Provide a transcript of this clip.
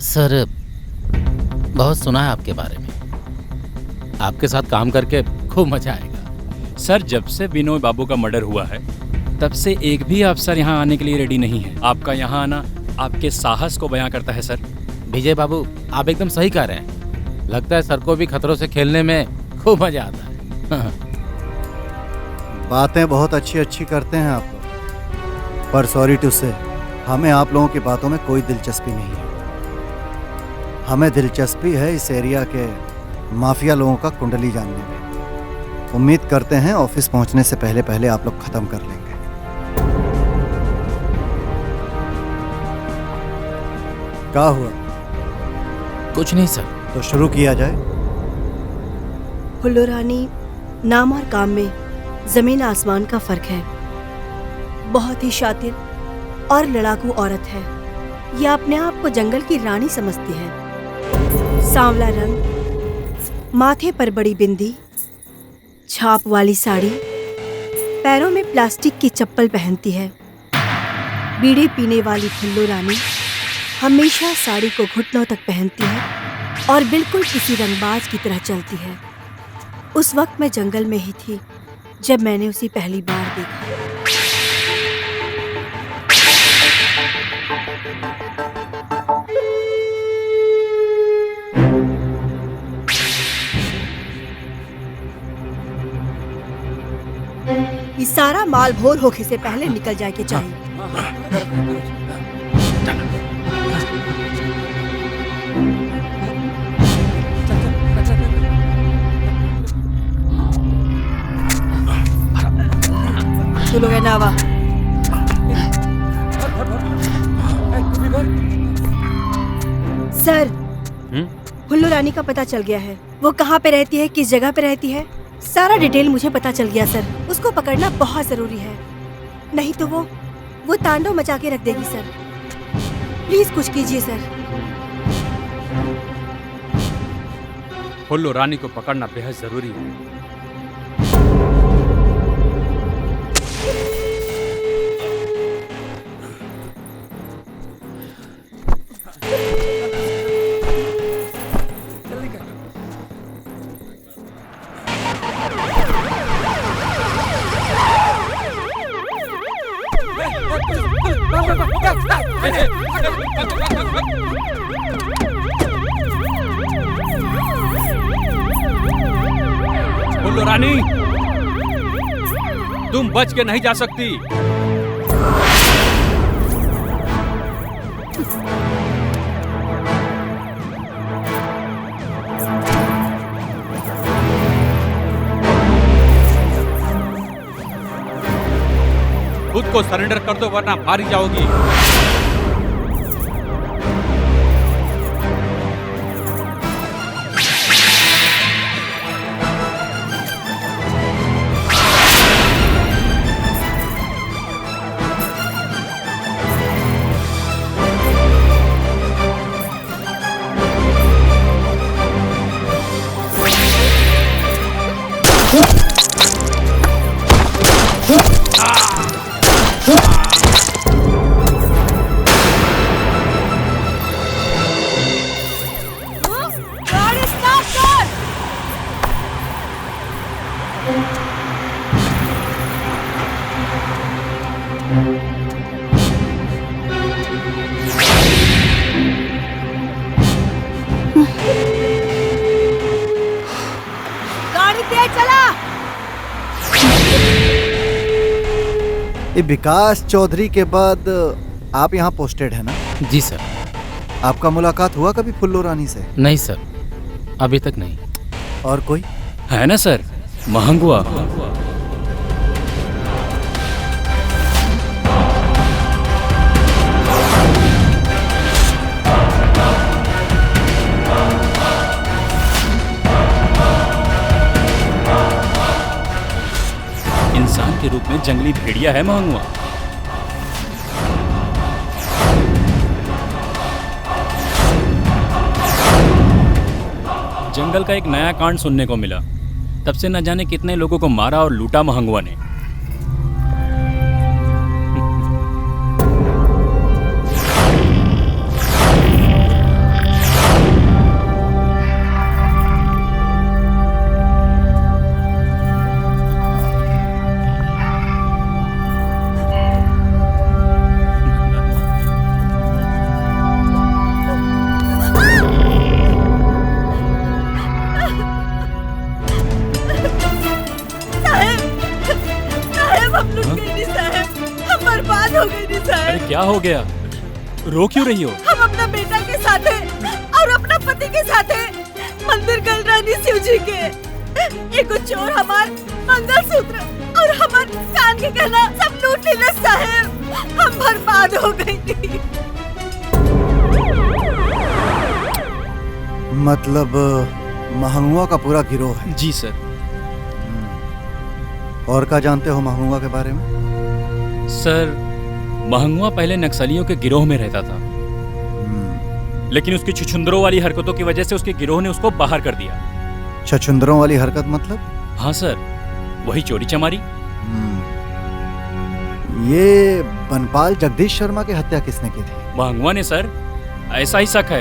Sir, बहुत सुना है आपके बारे में। आपके साथ काम करके खूब मजा आएगा। सर, जब से विनोय बाबू का मर्डर हुआ है तब से एक भी अफसर यहाँ आने के लिए रेडी नहीं है। आपका यहाँ आना आपके साहस को बयां करता है सर। विजय बाबू, आप एकदम सही कह रहे हैं। लगता है सर को भी खतरों से खेलने में खूब मजा आता है। बातें बहुत अच्छी अच्छी करते हैं आप लोग, पर सॉरी टू से हमें आप लोगों की बातों में कोई दिलचस्पी नहीं है। हमें दिलचस्पी है इस एरिया के माफिया लोगों का कुंडली जानने में। उम्मीद करते हैं ऑफिस पहुंचने से पहले पहले आप लोग खत्म कर लेंगे। क्या हुआ? कुछ नहीं सर। तो शुरू किया जाए। फुल्लू रानी नाम और काम में जमीन आसमान का फर्क है। बहुत ही शातिर और लड़ाकू औरत है। यह अपने आप को जंगल की रानी समझती है। सांवला रंग, माथे पर बड़ी बिंदी, छाप वाली साड़ी, पैरों में प्लास्टिक की चप्पल पहनती है। बीड़ी पीने वाली फुल्लू रानी हमेशा साड़ी को घुटनों तक पहनती है और बिल्कुल किसी रंगबाज की तरह चलती है। उस वक्त मैं जंगल में ही थी जब मैंने उसे पहली बार देखा। ये सारा माल भोर होने से पहले निकल जाए के चाहिए। तू लोग है नावा। सर, फुल्लू रानी का पता चल गया है। वो कहाँ पे रहती है, किस जगह पे रहती है, सारा डिटेल मुझे पता चल गया सर। उसको पकड़ना बहुत जरूरी है, नहीं तो वो तांडव मचा के रख देगी सर। प्लीज कुछ कीजिए सर। फुल्लू रानी को पकड़ना बेहद जरूरी है। फुल्लू रानी, तुम बच के नहीं जा सकती। खुद को सरेंडर कर दो वरना हारी जाओगी। विकास चौधरी के बाद आप यहाँ पोस्टेड है ना? जी सर। आपका मुलाकात हुआ कभी फुल्लू रानी से? नहीं सर, अभी तक नहीं। और कोई है ना सर, महंगुआ। इंसान के रूप में जंगली भेड़िया है महंगुआ। जंगल का एक नया कांड सुनने को मिला। तब से न जाने कितने लोगों को मारा और लूटा महंगुआ ने। अरे क्या हो गया, रो क्यों रही हो? हम अपना बेटा के साथ हैं और अपना पति के साथ हैं। मंदिर कलरानी शिव जी के एक चोर हमार मंगलसूत्र और हमार कान के गहना सब लूट ले साहब। हम बर्बाद हो गई थी। मतलब महंगुआ का पूरा गिरोह है। जी सर। और क्या जानते हो महंगुआ के बारे में? सर महंगुआ पहले नक्सलियों के गिरोह में रहता था, लेकिन उसकी छुछुंदरों वाली हरकतों की वजह से उसके गिरोह ने उसको बाहर कर दिया। छछुंदरों वाली हरकत मतलब? हाँ सर, वही चोरी चमारी। ये बनपाल जगदीश शर्मा की हत्या किसने की थी? महंगुआ ने सर, ऐसा ही शक है।